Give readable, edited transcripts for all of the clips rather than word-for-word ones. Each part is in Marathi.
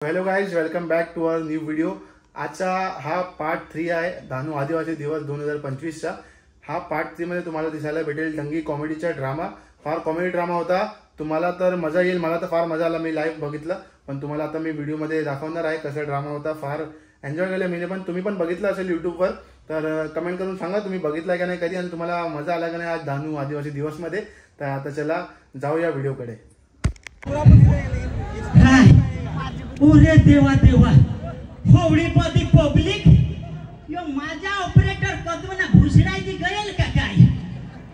Hello guys, welcome back to our new video. आजचा हा पार्ट 3 आहे धानू आदिवासी दिवस 2025चा. हा पार्ट 3 मध्ये तुम्हाला दिसायला भेटेल डंगी कॉमेडीचा ड्रामा. फार कॉमेडी ड्रामा होता. तुम्हाला तर मजा येईल, मला तर फार मजा आला. मी लाईव्ह बघितलं, पण तुम्हाला आता मी व्हिडिओमध्ये दाखवणार आहे कसा ड्रामा होता. फार एन्जॉय केलं मी पण. तुम्ही पण बघितलं असेल युट्यूबवर, तर कमेंट करून सांगा तुम्ही बघितलाय का नाही कधी, आणि तुम्हाला मजा आला का नाही आज धानू आदिवासी दिवस मध्ये. तर आता चला जाऊया व्हिडिओकडे. ओरे देवा देवा, होवडी पदी पब्लिक यो माझा ऑपरेटर कदवना घुसडायची गळेल का काय?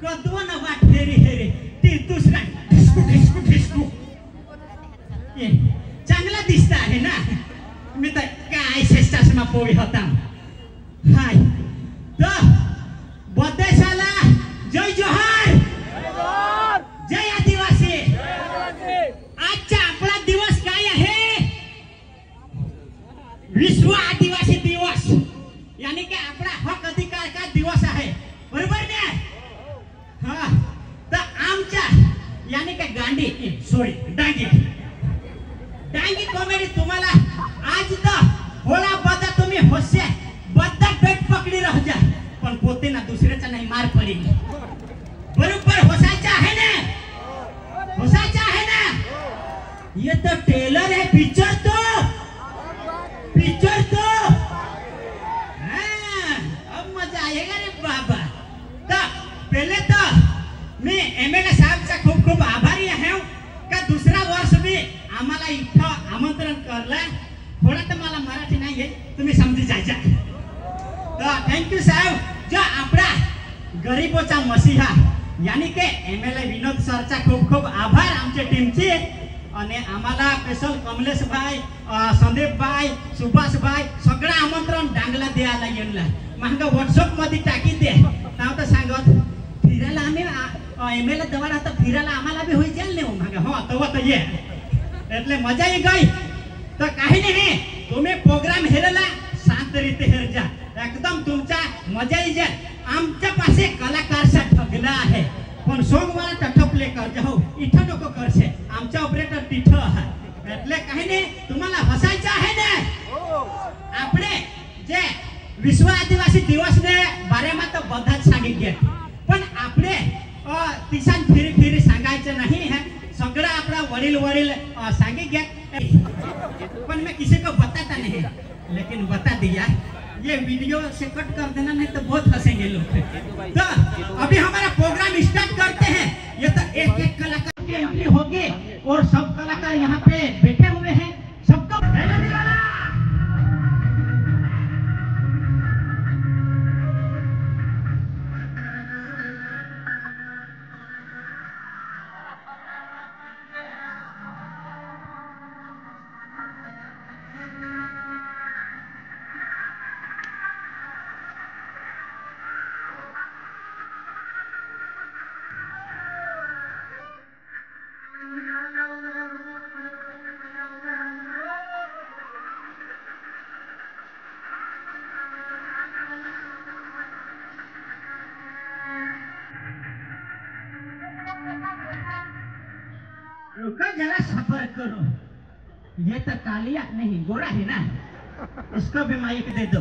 कदवना वाट हेरे हेरे ती दुसरा ठिसकू ठिसकू ठिसकू. चांगला दिसता आहे ना. मी तर काय चष्मा पोवी होता. हाय तर बदेशाला जय जोहार, जय आदिवासी. आजचा आपला दिवस काय आहे? विश्व आदिवासी दिवस, यानी कि आपला हक अधिकार का दिवस आहे, बरोबर ना? हा, तर आमच्या यानी कि डांगी कॉमेडी तुम्हाला आज तर होला बदा तुम्ही होसे बद्दा पेट पकडी रह जा, पण पोते ना दुसऱ्याचा नाही मार पडेल. बरोबर होसायचा आहे ना? होसायचा आहे ना? ये तो टेलर है पिक्चर तो अब मजा आएगा रे बाबा. तो पहले तो मैं एमएलए साहब चा खूप खूप आभारी आहे का दुसरा वर्ष मी आम्हाला इथं आमंत्रण करला. थोडा तर मला मराठी नाही आहे, तुम्ही समजी जायचा. तो थँक्यू साहेब, जो आपला गरीबोचा मसीहा यानी के एमएलए विनोद सरचा खूप खूप आभार आमच्या टीमचे. आणि आम्हाला स्पेशल कमलेश भाई, संदीप भाई, सुभाष भाई सगळं आमंत्रण डांगला द्यायला येणला. मागा व्हॉट्सअप मध्ये टाकी दे नाव तर सांगत फिरायला आम्ही एमएलए दवार आता फिरायला आम्हाला बी होई जाईल नाही मागा. हो तवा तर ये એટલે મજા આવી ગઈ. તો काही नाही, तुम्ही प्रोग्राम हेरला शांत रीते हेर जा, एकदम तुमचा मजा येईल. आमच्या पासे कलाकारचा ठगला आहे, पण सोमवार टठप प्ले कर जाओ, इथं नको करशे. आमचा ऑपरेटर तिथं आहे, એટલે काही नाही. तुम्हाला हसायचं आहे ना? આપણે જે વિશ્વ આદિવાસી દિવસ ને બારેમાં તો બધા જ सांगित ગયા, पण આપણે तिसान फिरी फिरी सांगायचं नाही है. सगळं आपला वडील सांगित गया, पण मैं किसी को बताता नहीं, लेकिन बता दिया. ये वीडियो से कट कर देना, नहीं तो बहुत हंसेंगे लोग. तो अभी हमारा प्रोग्राम स्टार्ट करते हैं. ये तो एक एक कलाकार की एंट्री होगी और सब कलाकार यहाँ पे बैठे हुए हैं. सबको रुको जरा सफर करो. ये तो कालिया नहीं गोरा है ना, इसको भी माइक दे दो.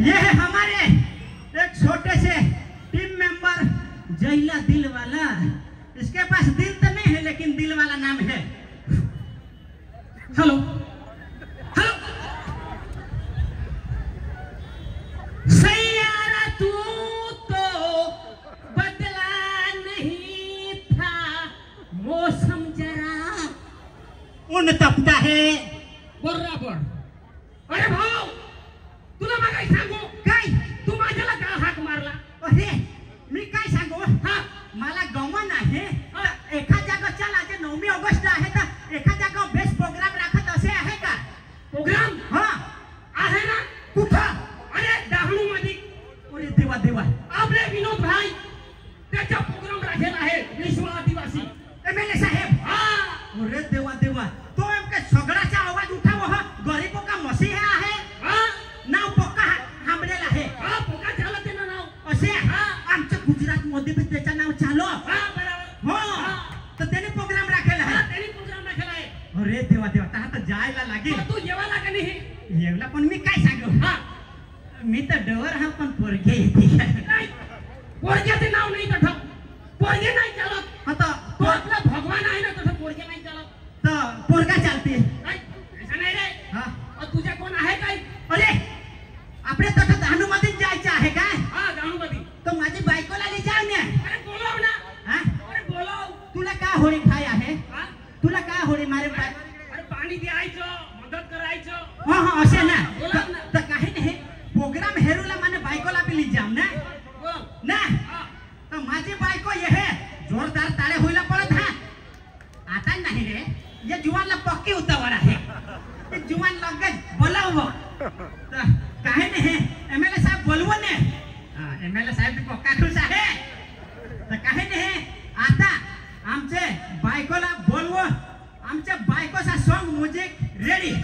ये है हमारे एक छोटे से टीम मेंबर जैला दिल वाला. इसके पास दिल तो नहीं है, लेकिन दिल वाला नाम है. हेलो हेलो सैयारा तू तो बदला नहीं था, मौसम जरा ऊन तपता है बराबर. अरे भाऊ, तुला मग काय सांगू? काय तू माझ्याला का हाक मारला? अरे मी काय सांगू? हा, मला गमन आहे. एका जागा चल, आज 9 ऑगस्ट आहे, तर एका जागा बेस्ट प्रोग्राम राखत असे आहे का? प्रोग्राम हा आहे ना. कुठं? अरे डहाणू मध्ये. अरे देवा देवा, आपले विनोद भाई त्याचा प्रोग्राम राखेल आहे विश्व आदिवासी एमएलए साहेब. हा, अरे देवा देवा, तो एमके सगळ्याचा आवाज उठाव. हा, गरीबों का मसीहा आहे. हा, नाव पोका थांबलेला आहे. हा, पोका झालं ते नाव असे. हा, आमच्या गुजरात मध्ये त्याचं नाव चालू. हा, बरोबर. हो, अरे देवा देवा आता जायला लागेल. तू जेवायला का नाही येवला पण मी काय सांगू. हा मी तर डवर हा पण पोरगे येते. नाही पोरग्याचे नाव नाही तसं पोरगे नाही चालत. आता तो आपला भगवान आहे ना तसं पोरगे नाही चालत. तर पोरगा चालते. नाही असं नाही रे. हा तुझ्या कोण आहे काय. अरे आपले तसं धानूमध्ये जायचं आहे काय. हा जाणूमध्ये तर माझी बायकोला ले जाऊ ना. अरे बोलाव ना. हा अरे बोलाव. तुला का होळी खाय आहे. हा तुला का होळी मारे बाय. अरे पाणी द्यायचं मदत करायचं. हा हा असे ना. बोलाव ना. तर काही नाही प्रोग्राम हेरूला माने बायकोला बी जाऊ ना. बोल. ना हा. तर माझी बायको ये है जोरदार ताळे होईला पडत. हा आता नाही रे ये जुवानला पक्की उतावर आहे. ते जुवान लगेच बोलाव. तर काही नाही एमएलए साहेब बोलवू ने. एमएलए साहेब बी पक्का खुश आहे. तर काही नाही आता आमचे बायकोला बोलवू. आमच्या बायकोचा सॉन्ग म्युझिक रेडी.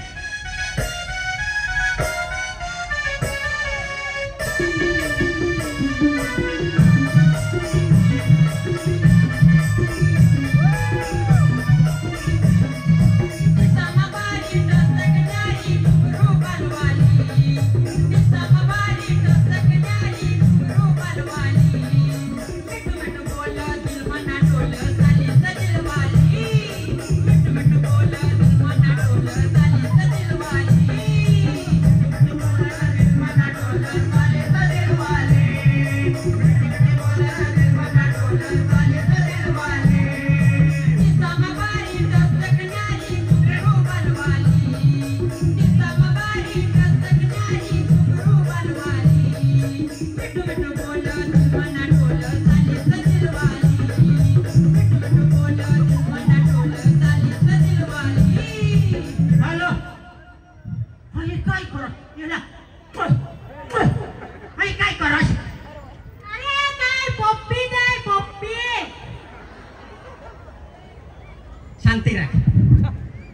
शांती राख.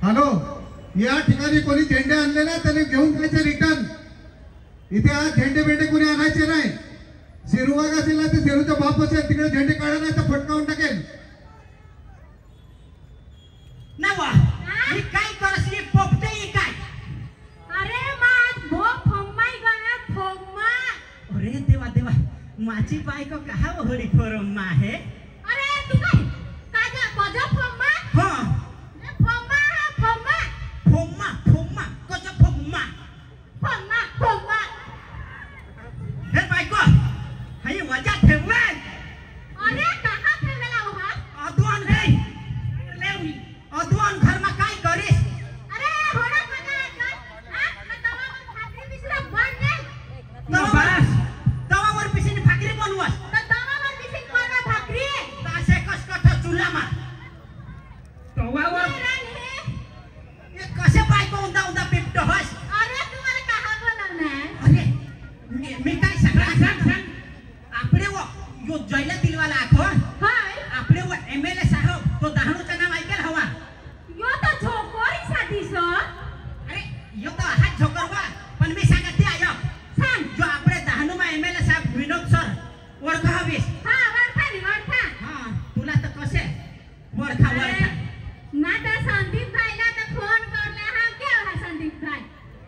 हॅलो या ठिकाणी कोणी झेंडे आणले ना त्याने घेऊन जायचे रिटर्न. इथे आज झेंडे बेंडे कोणी आणायचे नाही. सिरुवाग असेल ना ते सिरूचा बाप असेल तिकडे झेंडे काढा नाही तर फटकावून टाकेल. नवा ही काय करस. ही पोपटे ही काय. अरे मात भो फम्माई गया फम्मा. अरे देवा देवा माझी बायको कहा होळी फरम्मा आहे. अरे तू काय काजा कोजा फम्मा. हा फम्मा फम्मा फोम्मा फोम्मा कोच फोम्मा. फम्मा फम्मा. हे बायको हाय वजा ठेवले. अरे कहा ठेवला हा. अदवान रे लेवी अदवान घरमा काय करीस. अरे होडा मजा हा तवा भाकरी बिसरा बनले. तवावर पिशीने भाकरी बनवस. तर तवावर बिसिन कोणा भाकरी. तासे कसकट चुलामा तवावर ये कसे बायको उंदा उंदा पिपटो हस. अरे तुम्हाला कहा बोलवणार. अरे मी काय सांग आपले वो यो जयला दिलवाला आखो. हाय आपले वो एमएलए साहब तो दहाणूचं नाव ऐकेल हवा. यो तो झोकोरी साठी सो. अरे यो तो हात झोकरवा पण मी सांगत ते आयो. सांग. जो आपले दहाणूमा एमएलए साहब विनोद सर ओळखा हवीस. हा वरखा नि वरखा. हा तुला तर कसे वरखा वरखा. ना तर संदीप भाईला तर फोन करला हा केवढा संदीप भाई.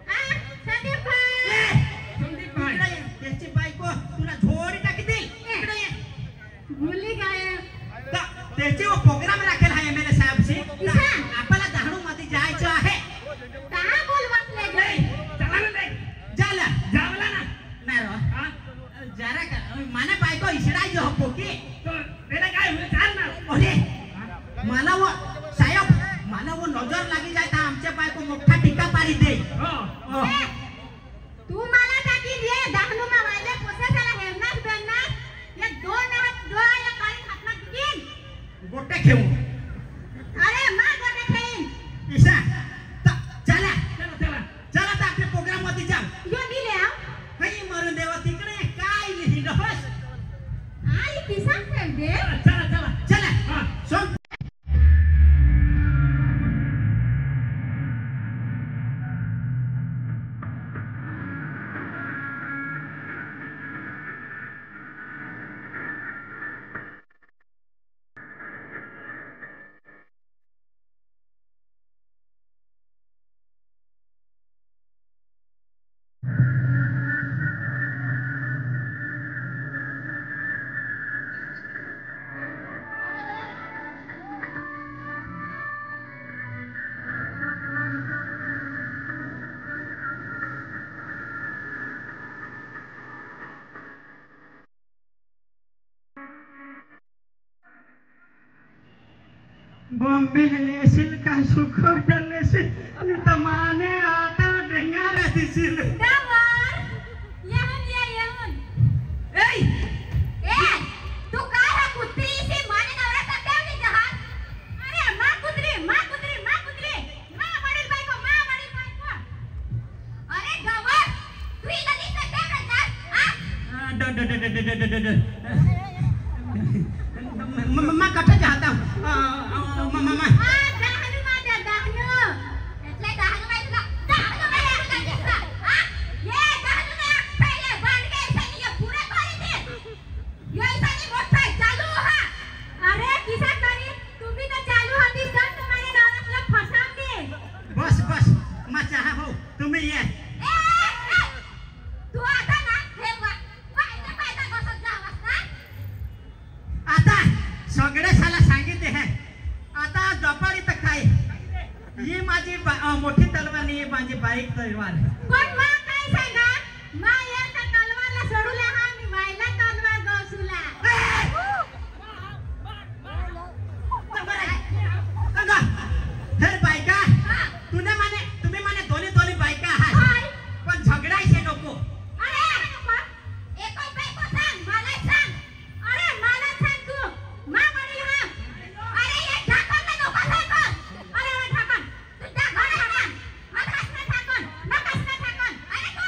हा संदीप भाई. संदीप भाई इकडे ये. त्याची बायको तुला झोडी टाकी देईल. इकडे ये. भुली गए. त्याचे वो प्रोग्राम राखेल हा एमएलए साहेबशी. इसा. आपल्याला दहाणू मध्ये जायचं आहे. कहा बोल बसले गे. चला ना नाही झालं जावला ना. नाही रो. हा जरा का माना बायको इसरायचं हो की. तो बेटा काय होईल चाल ना. अरे मला वो साहेब मला वो नजर लागी जाय तर आमच्या बायको मोठा टिका पारी दे. हो ए, तू मला टाकी दे दहनु मा वाले पोसाला हेरनास बेननास. ये दोन हात डोळ्याला काळी हातना किन. गोटे घेऊ. अरे मा गोटे खेळीन. ईशा चला चला चला चला तर आपल्या प्रोग्राम मध्ये जाऊ. यो दिले हा. काही मरून देवा तिकडे काय लिहिलं हस. आई किसान फेड दे. चला चला चला हा सोन. बॉम्बे लेशील का सुखोटा लेशील तमाने आता डेंगारा दिसील डावर येऊन ए तू काय हा कुत्री से माने नवरा टाकवली जहाज अरे मा कुत्री मा वडील बायको अरे गवर तू इला दिसत काय मम्मा कठे जाता मम्मा दहनु माझ्या दहनु એટલે दहनु माझ्या दहनु माझ्या दिसता ये दहनु ने पहिले बांधके सैनिक पुरे करी दे ये सैनिक मोठा चालू हा अरे किसा करी तुम्ही तर चालू होती सर तुम्हारे नवरातला फसावते बस मचा हो तुम्ही ये तू आता ना हे पायदा बसत जावास ना आता सगळे साला सांगितले है आता दुपारी तर काय ही माझी मोठी तलवार नाही ही माझी बारीक तलवार पण मा काय सांगा मा या तलवारला सोडूला हा मी वायला तलवार गौसुला अगं हे बायका तुम्ही माने दोन्ही बायका आहात पण झगडायचे नको अरे एको बायको सांग मला सांग अरे मला सांग तू मा वडील हा अरे ये ढाकण नको ढाकण अरे ढाकण तू ढाकण ढाकण मगसना ढाकण अरे तू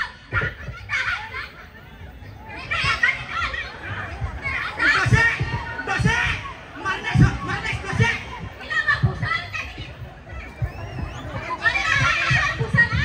कसे मारले कसे इला मा भुसाल टाकली अरे भुसाला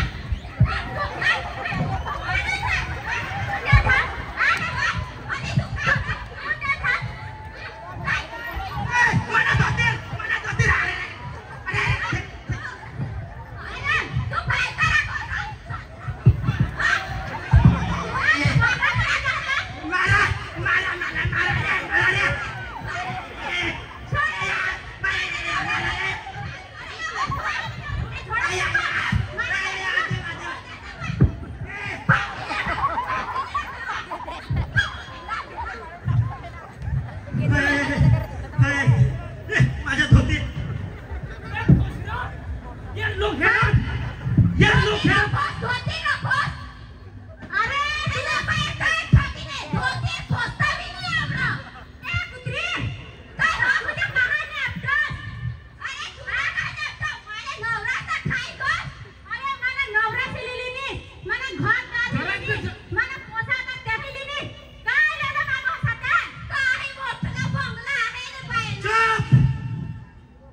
माझ्या धोती ये लोग है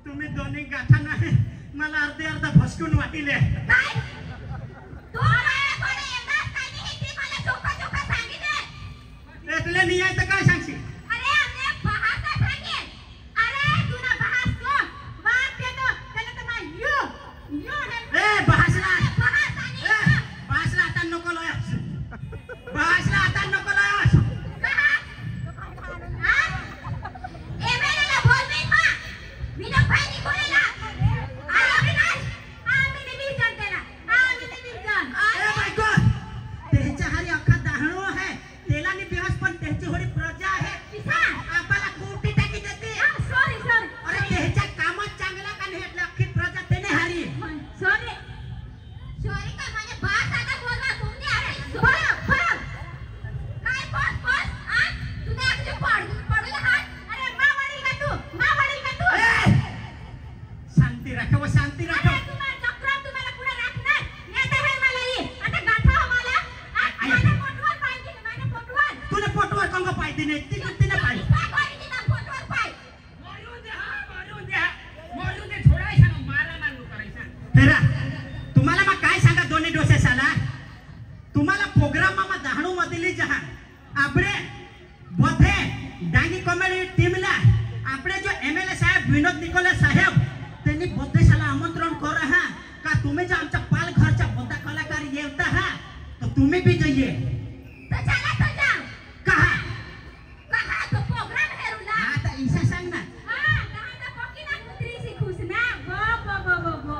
तुम्ही दोन्ही गाठा नाही मला अर्धा भसकून वाटिले एकले नाही आहे तर काय सांगशील बहासला आता नको लायस बायको त्याच्या हारी अख्खा दाहणो आहे तेला नि बिहस पण त्याची होडी प्रजा आहे आपल्याला कोटी टाकी देते अरे त्याच्या कामात चांगला का नाही એટલે अख्खी प्रजा त्याने हारी शांती राखव तुला पोटवर कंग पाहिजे नाही तिने पाहिजे मारू दे थोडासा मारा नानू करायचा तेरा तुम्हाला मग काय सांगा दोन्ही डोसे साला तुम्हाला प्रोग्राम मा दहाणू मधली जहा आपले बोथे डांगी कॉमेडी टीमला आपले जो एमएलए साहेब विनोद निकोले साहेब त्यांनी बोधेशाला आमंत्रण कर हा का तुम्ही जो आमच्या पाल घरच्या बोधा कलाकार येता हा तो तुम्ही भी जाइए कहा आता ईशा सांग ना खुश ना गो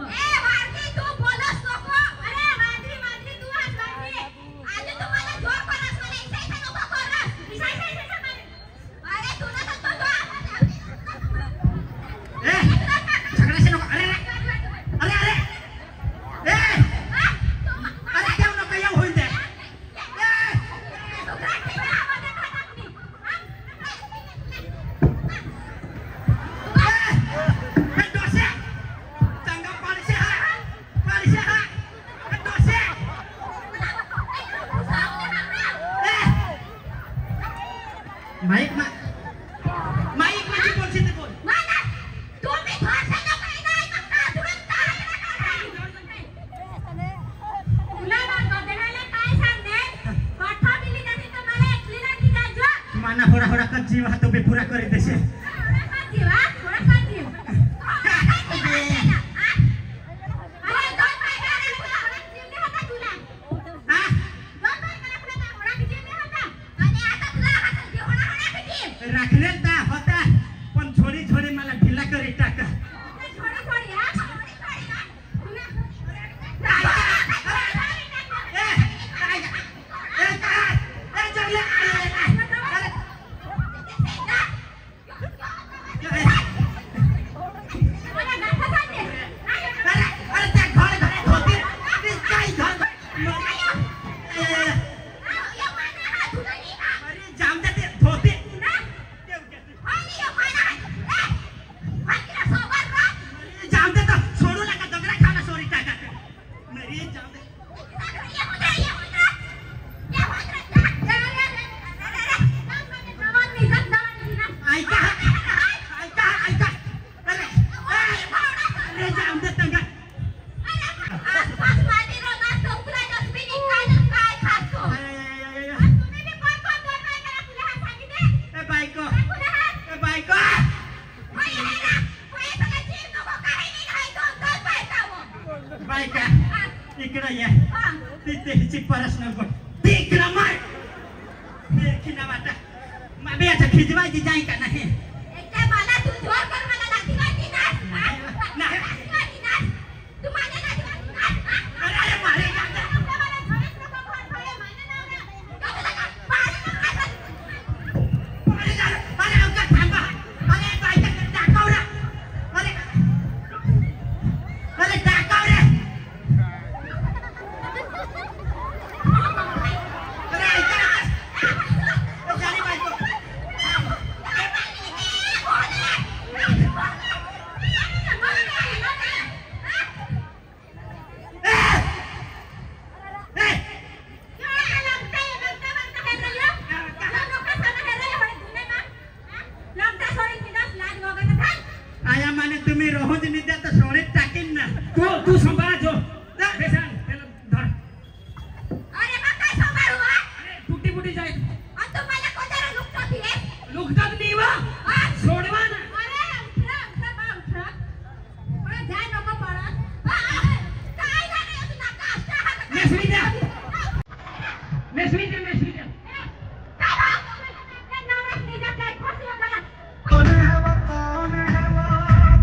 इकडे ये हा. तिथे हिची परस नको तिकडं मार खिना वाटा माबे आता खिजवायची जाई का नाही एकदा मला तू जोर कर मला लाठी वाटी ना नाही. लाठी ना तू माझ्या लाठी वाटी ना अरे अरे मारे का मला थोडेच नको फोन थोडे माने ना अरे अरे अवका थांबा अरे बाईचा टाकाव रे अरे अरे टाकाव रे अरे ऐका जारी बायको आया माने तुम्ही रोज निद्या तर सोडीत टाकीन ना तू सांभाळा जो बेसान त्याला धर फुटी फुटी जाईल लुकतात नाही वा सोडवा ना नेसवी द्या नेसवी द्या नेसवी द्या कौन है वो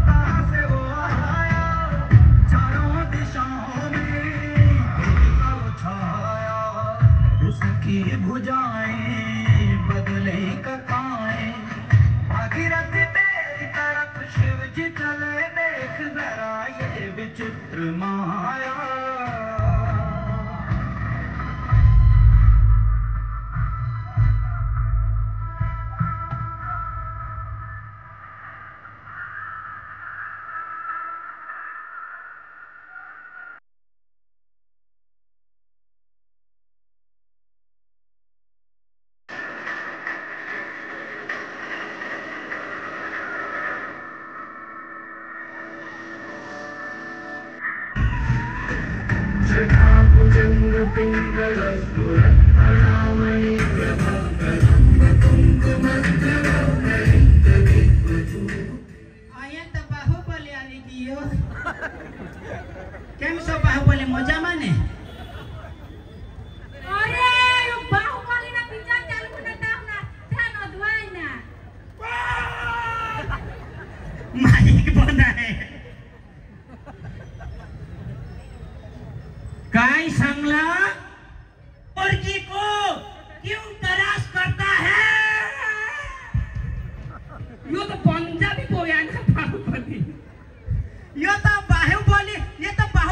कहाँ से वो आया चारों दिशाओं में वो छाया उसकी भुजाएं बदले ककाएं भागीरथ तेरी तरफ शिव जी चले देख जरा ये विचित्र माया आया तो बाहुबली आली की यो केम सो बाहुबली मजा माने